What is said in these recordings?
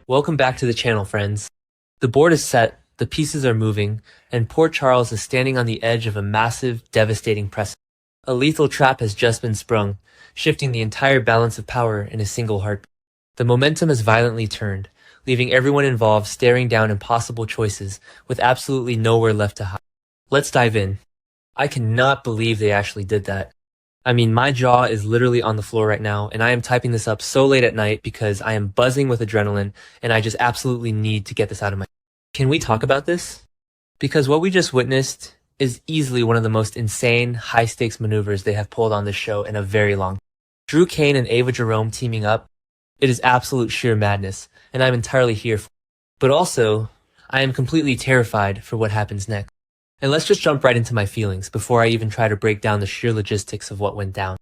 Welcome back to the channel, friends. The board is set, the pieces are moving, and poor Charles is standing on the edge of a massive, devastating precipice. A lethal trap has just been sprung, shifting the entire balance of power in a single heartbeat. The momentum has violently turned, leaving everyone involved staring down impossible choices with absolutely nowhere left to hide. Let's dive in. I cannot believe they actually did that. I mean, my jaw is literally on the floor right now, and I am typing this up so late at night because I am buzzing with adrenaline, and I just absolutely need to get this out of my... Can we talk about this? Because what we just witnessed is easily one of the most insane, high-stakes maneuvers they have pulled on this show in a very long time. Drew Kane and Ava Jerome teaming up, it is absolute sheer madness, and I'm entirely here for it. But also, I am completely terrified for what happens next. And let's just jump right into my feelings before I even try to break down the sheer logistics of what went down.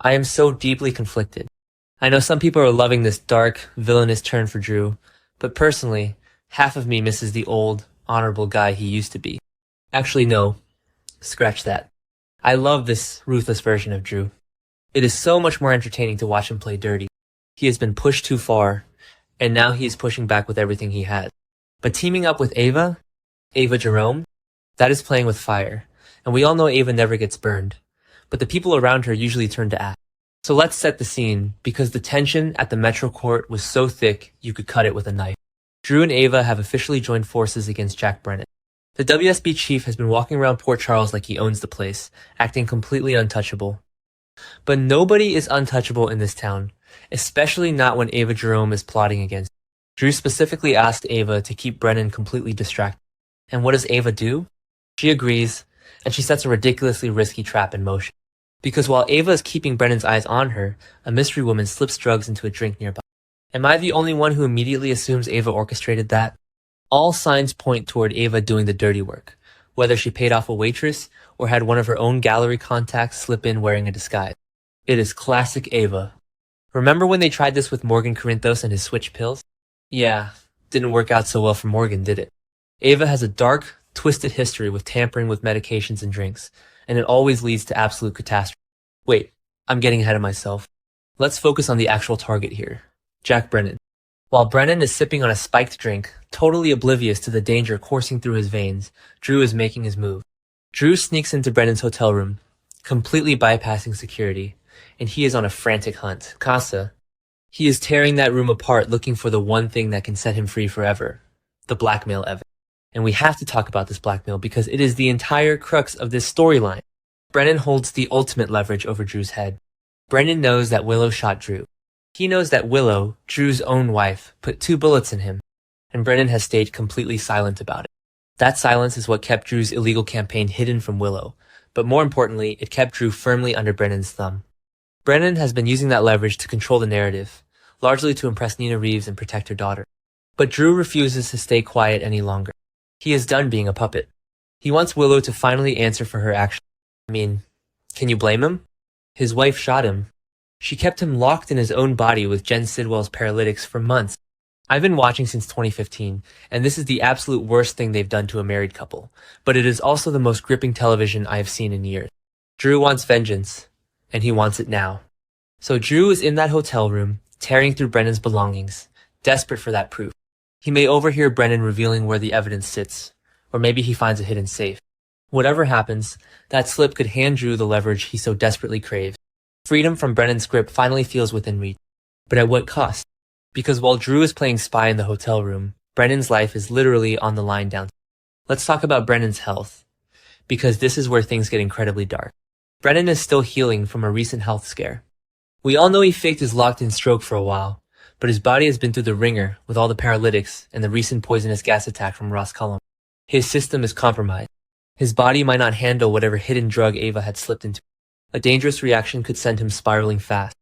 I am so deeply conflicted. I know some people are loving this dark, villainous turn for Drew, but personally, half of me misses the old, honorable guy he used to be. Actually, no. Scratch that. I love this ruthless version of Drew. It is so much more entertaining to watch him play dirty. He has been pushed too far, and now he is pushing back with everything he has. But teaming up with Ava Jerome, that is playing with fire, and we all know Ava never gets burned, but the people around her usually turn to ash. So let's set the scene, because the tension at the Metro Court was so thick you could cut it with a knife. Drew and Ava have officially joined forces against Jack Brennan. The WSB chief has been walking around Port Charles like he owns the place, acting completely untouchable. But nobody is untouchable in this town, especially not when Ava Jerome is plotting against him. Drew specifically asked Ava to keep Brennan completely distracted. And what does Ava do? She agrees, and she sets a ridiculously risky trap in motion. Because while Ava is keeping Brennan's eyes on her, a mystery woman slips drugs into a drink nearby. Am I the only one who immediately assumes Ava orchestrated that? All signs point toward Ava doing the dirty work, whether she paid off a waitress or had one of her own gallery contacts slip in wearing a disguise. It is classic Ava. Remember when they tried this with Morgan Corinthos and his switch pills? Yeah, didn't work out so well for Morgan, did it? Ava has a dark, twisted history with tampering with medications and drinks, and it always leads to absolute catastrophe. Wait, I'm getting ahead of myself. Let's focus on the actual target here, Jack Brennan. While Brennan is sipping on a spiked drink, totally oblivious to the danger coursing through his veins, Drew is making his move. Drew sneaks into Brennan's hotel room, completely bypassing security, and he is on a frantic hunt. Casa. He is tearing that room apart looking for the one thing that can set him free forever, the blackmail evidence. And we have to talk about this blackmail because it is the entire crux of this storyline. Brennan holds the ultimate leverage over Drew's head. Brennan knows that Willow shot Drew. He knows that Willow, Drew's own wife, put 2 bullets in him, and Brennan has stayed completely silent about it. That silence is what kept Drew's illegal campaign hidden from Willow, but more importantly, it kept Drew firmly under Brennan's thumb. Brennan has been using that leverage to control the narrative, largely to impress Nina Reeves and protect her daughter. But Drew refuses to stay quiet any longer. He is done being a puppet. He wants Willow to finally answer for her actions. I mean, can you blame him? His wife shot him. She kept him locked in his own body with Jen Sidwell's paralytics for months. I've been watching since 2015, and this is the absolute worst thing they've done to a married couple, but it is also the most gripping television I have seen in years. Drew wants vengeance, and he wants it now. So Drew is in that hotel room, tearing through Brennan's belongings, desperate for that proof. He may overhear Brennan revealing where the evidence sits, or maybe he finds a hidden safe. Whatever happens, that slip could hand Drew the leverage he so desperately craves. Freedom from Brennan's grip finally feels within reach. But at what cost? Because while Drew is playing spy in the hotel room, Brennan's life is literally on the line down. Let's talk about Brennan's health, because this is where things get incredibly dark. Brennan is still healing from a recent health scare. We all know he faked his locked-in stroke for a while, but his body has been through the ringer with all the paralytics and the recent poisonous gas attack from Ross Cullum. His system is compromised. His body might not handle whatever hidden drug Ava had slipped into. A dangerous reaction could send him spiraling fast.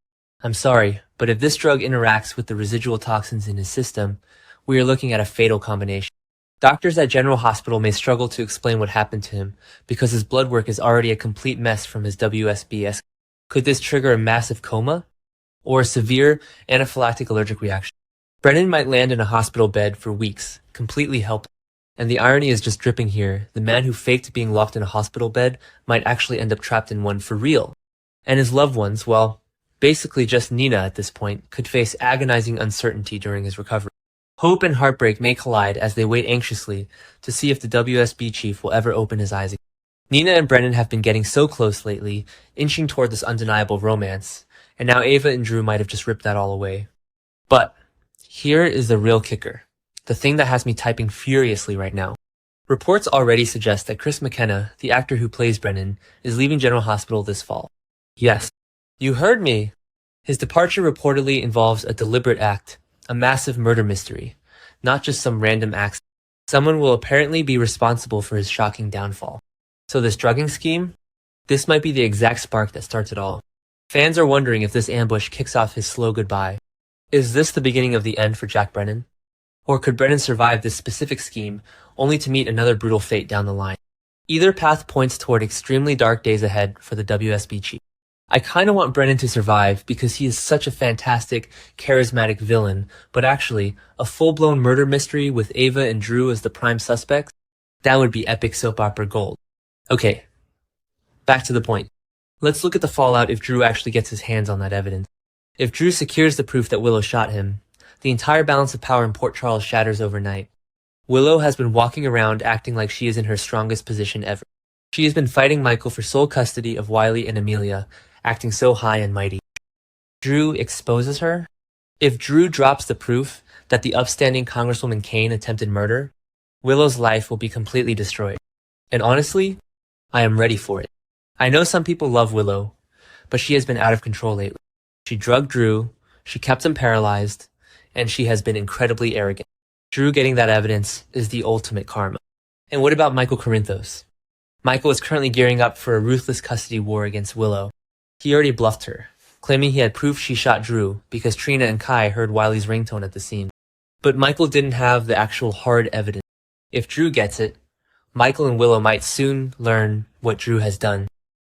I'm sorry, but if this drug interacts with the residual toxins in his system, we are looking at a fatal combination. Doctors at General Hospital may struggle to explain what happened to him because his blood work is already a complete mess from his WSB. Could this trigger a massive coma? Or a severe anaphylactic allergic reaction? Brennan might land in a hospital bed for weeks, completely helpless. And the irony is just dripping here. The man who faked being locked in a hospital bed might actually end up trapped in one for real. And his loved ones, well, basically just Nina at this point, could face agonizing uncertainty during his recovery. Hope and heartbreak may collide as they wait anxiously to see if the WSB chief will ever open his eyes again. Nina and Brennan have been getting so close lately, inching toward this undeniable romance, and now Ava and Drew might have just ripped that all away. But here is the real kicker, the thing that has me typing furiously right now. Reports already suggest that Chris McKenna, the actor who plays Brennan, is leaving General Hospital this fall. Yes, you heard me. His departure reportedly involves a deliberate act, a massive murder mystery, not just some random accident. Someone will apparently be responsible for his shocking downfall. So this drugging scheme? This might be the exact spark that starts it all. Fans are wondering if this ambush kicks off his slow goodbye. Is this the beginning of the end for Jack Brennan? Or could Brennan survive this specific scheme only to meet another brutal fate down the line? Either path points toward extremely dark days ahead for the WSB chief. I kinda want Brennan to survive because he is such a fantastic, charismatic villain, but actually, a full-blown murder mystery with Ava and Drew as the prime suspects? That would be epic soap opera gold. Okay, back to the point. Let's look at the fallout if Drew actually gets his hands on that evidence. If Drew secures the proof that Willow shot him, the entire balance of power in Port Charles shatters overnight. Willow has been walking around acting like she is in her strongest position ever. She has been fighting Michael for sole custody of Wiley and Amelia, acting so high and mighty. Drew exposes her? If Drew drops the proof that the upstanding Congresswoman Kane attempted murder, Willow's life will be completely destroyed. And honestly, I am ready for it. I know some people love Willow, but she has been out of control lately. She drugged Drew, she kept him paralyzed, and she has been incredibly arrogant. Drew getting that evidence is the ultimate karma. And what about Michael Corinthos? Michael is currently gearing up for a ruthless custody war against Willow. He already bluffed her, claiming he had proof she shot Drew because Trina and Kai heard Wiley's ringtone at the scene. But Michael didn't have the actual hard evidence. If Drew gets it, Michael and Willow might soon learn what Drew has done.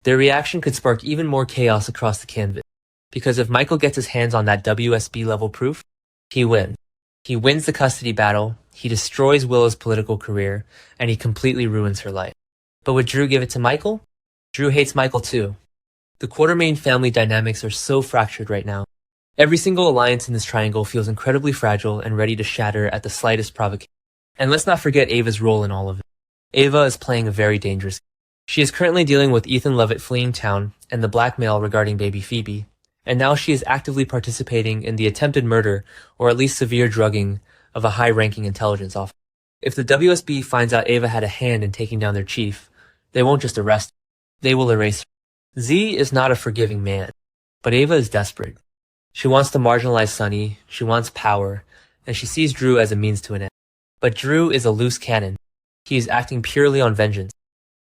Their reaction could spark even more chaos across the canvas. Because if Michael gets his hands on that WSB level proof, he wins. He wins the custody battle, he destroys Willow's political career, and he completely ruins her life. But would Drew give it to Michael? Drew hates Michael too. The Quartermaine family dynamics are so fractured right now. Every single alliance in this triangle feels incredibly fragile and ready to shatter at the slightest provocation. And let's not forget Ava's role in all of it. Ava is playing a very dangerous game. She is currently dealing with Ethan Lovett fleeing town and the blackmail regarding baby Phoebe, and now she is actively participating in the attempted murder or at least severe drugging of a high-ranking intelligence officer. If the WSB finds out Ava had a hand in taking down their chief, they won't just arrest her, they will erase her. Z is not a forgiving man, but Ava is desperate. She wants to marginalize Sonny, she wants power, and she sees Drew as a means to an end. But Drew is a loose cannon. He is acting purely on vengeance.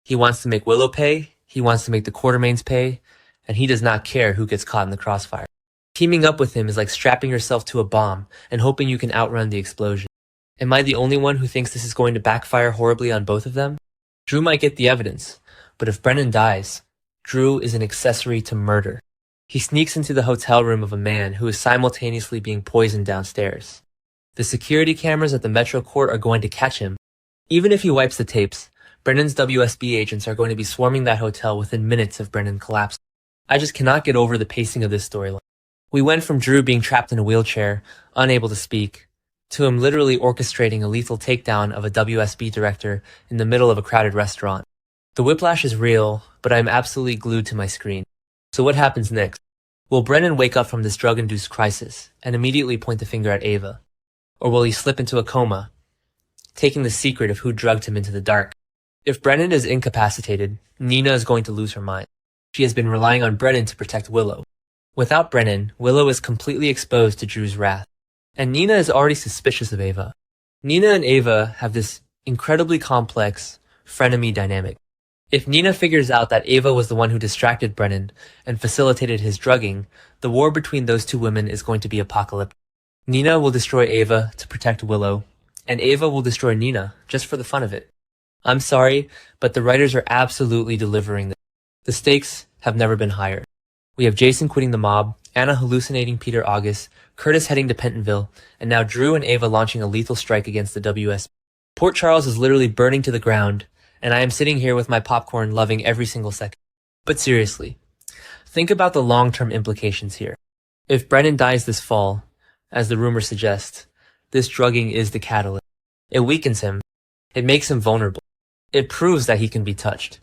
He wants to make Willow pay, he wants to make the Quartermaines pay, and he does not care who gets caught in the crossfire. Teaming up with him is like strapping yourself to a bomb and hoping you can outrun the explosion. Am I the only one who thinks this is going to backfire horribly on both of them? Drew might get the evidence, but if Brennan dies, Drew is an accessory to murder. He sneaks into the hotel room of a man who is simultaneously being poisoned downstairs. The security cameras at the Metro Court are going to catch him. Even if he wipes the tapes, Brennan's WSB agents are going to be swarming that hotel within minutes of Brennan collapsing. I just cannot get over the pacing of this storyline. We went from Drew being trapped in a wheelchair, unable to speak, to him literally orchestrating a lethal takedown of a WSB director in the middle of a crowded restaurant. The whiplash is real, but I am absolutely glued to my screen. So what happens next? Will Brennan wake up from this drug-induced crisis and immediately point the finger at Ava? Or will he slip into a coma, taking the secret of who drugged him into the dark? If Brennan is incapacitated, Nina is going to lose her mind. She has been relying on Brennan to protect Willow. Without Brennan, Willow is completely exposed to Drew's wrath. And Nina is already suspicious of Ava. Nina and Ava have this incredibly complex frenemy dynamic. If Nina figures out that Ava was the one who distracted Brennan and facilitated his drugging, the war between those two women is going to be apocalyptic. Nina will destroy Ava to protect Willow, and Ava will destroy Nina just for the fun of it. I'm sorry, but the writers are absolutely delivering this. The stakes have never been higher. We have Jason quitting the mob, Anna hallucinating Peter August, Curtis heading to Pentonville, and now Drew and Ava launching a lethal strike against the WSB. Port Charles is literally burning to the ground, and I am sitting here with my popcorn loving every single second. But seriously, think about the long-term implications here. If Brennan dies this fall, as the rumors suggest, This drugging is the catalyst. It weakens him. It makes him vulnerable. It proves that he can be touched.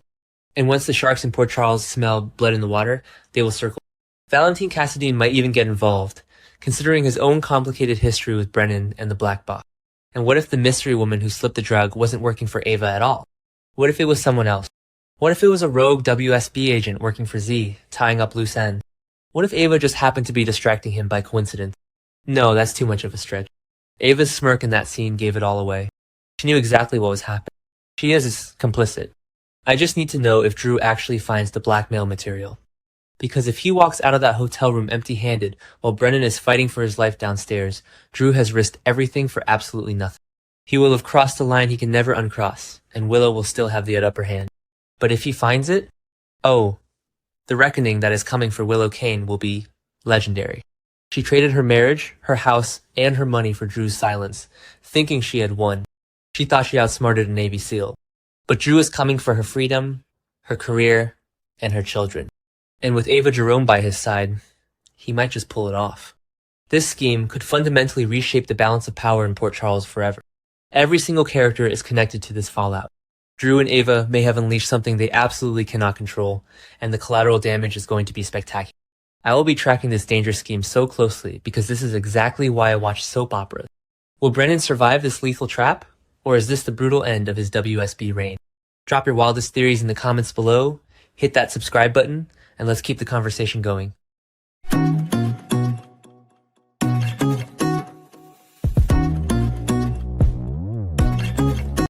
And once the sharks in Port Charles smell blood in the water, they will circle. Valentine Cassadine might even get involved, considering his own complicated history with Brennan and the Black Box. And what if the mystery woman who slipped the drug wasn't working for Ava at all? What if it was someone else? What if it was a rogue WSB agent working for Z, tying up loose ends? What if Ava just happened to be distracting him by coincidence? No, that's too much of a stretch. Ava's smirk in that scene gave it all away. She knew exactly what was happening. She is complicit. I just need to know if Drew actually finds the blackmail material. Because if he walks out of that hotel room empty-handed while Brennan is fighting for his life downstairs, Drew has risked everything for absolutely nothing. He will have crossed the line he can never uncross, and Willow will still have the upper hand. But if he finds it, oh, the reckoning that is coming for Willow Kane will be legendary. She traded her marriage, her house, and her money for Drew's silence, thinking she had won. She thought she outsmarted a Navy SEAL. But Drew is coming for her freedom, her career, and her children. And with Ava Jerome by his side, he might just pull it off. This scheme could fundamentally reshape the balance of power in Port Charles forever. Every single character is connected to this fallout. Drew and Ava may have unleashed something they absolutely cannot control, and the collateral damage is going to be spectacular. I will be tracking this dangerous scheme so closely because this is exactly why I watch soap operas. Will Brennan survive this lethal trap? Or is this the brutal end of his WSB reign? Drop your wildest theories in the comments below, hit that subscribe button, and let's keep the conversation going.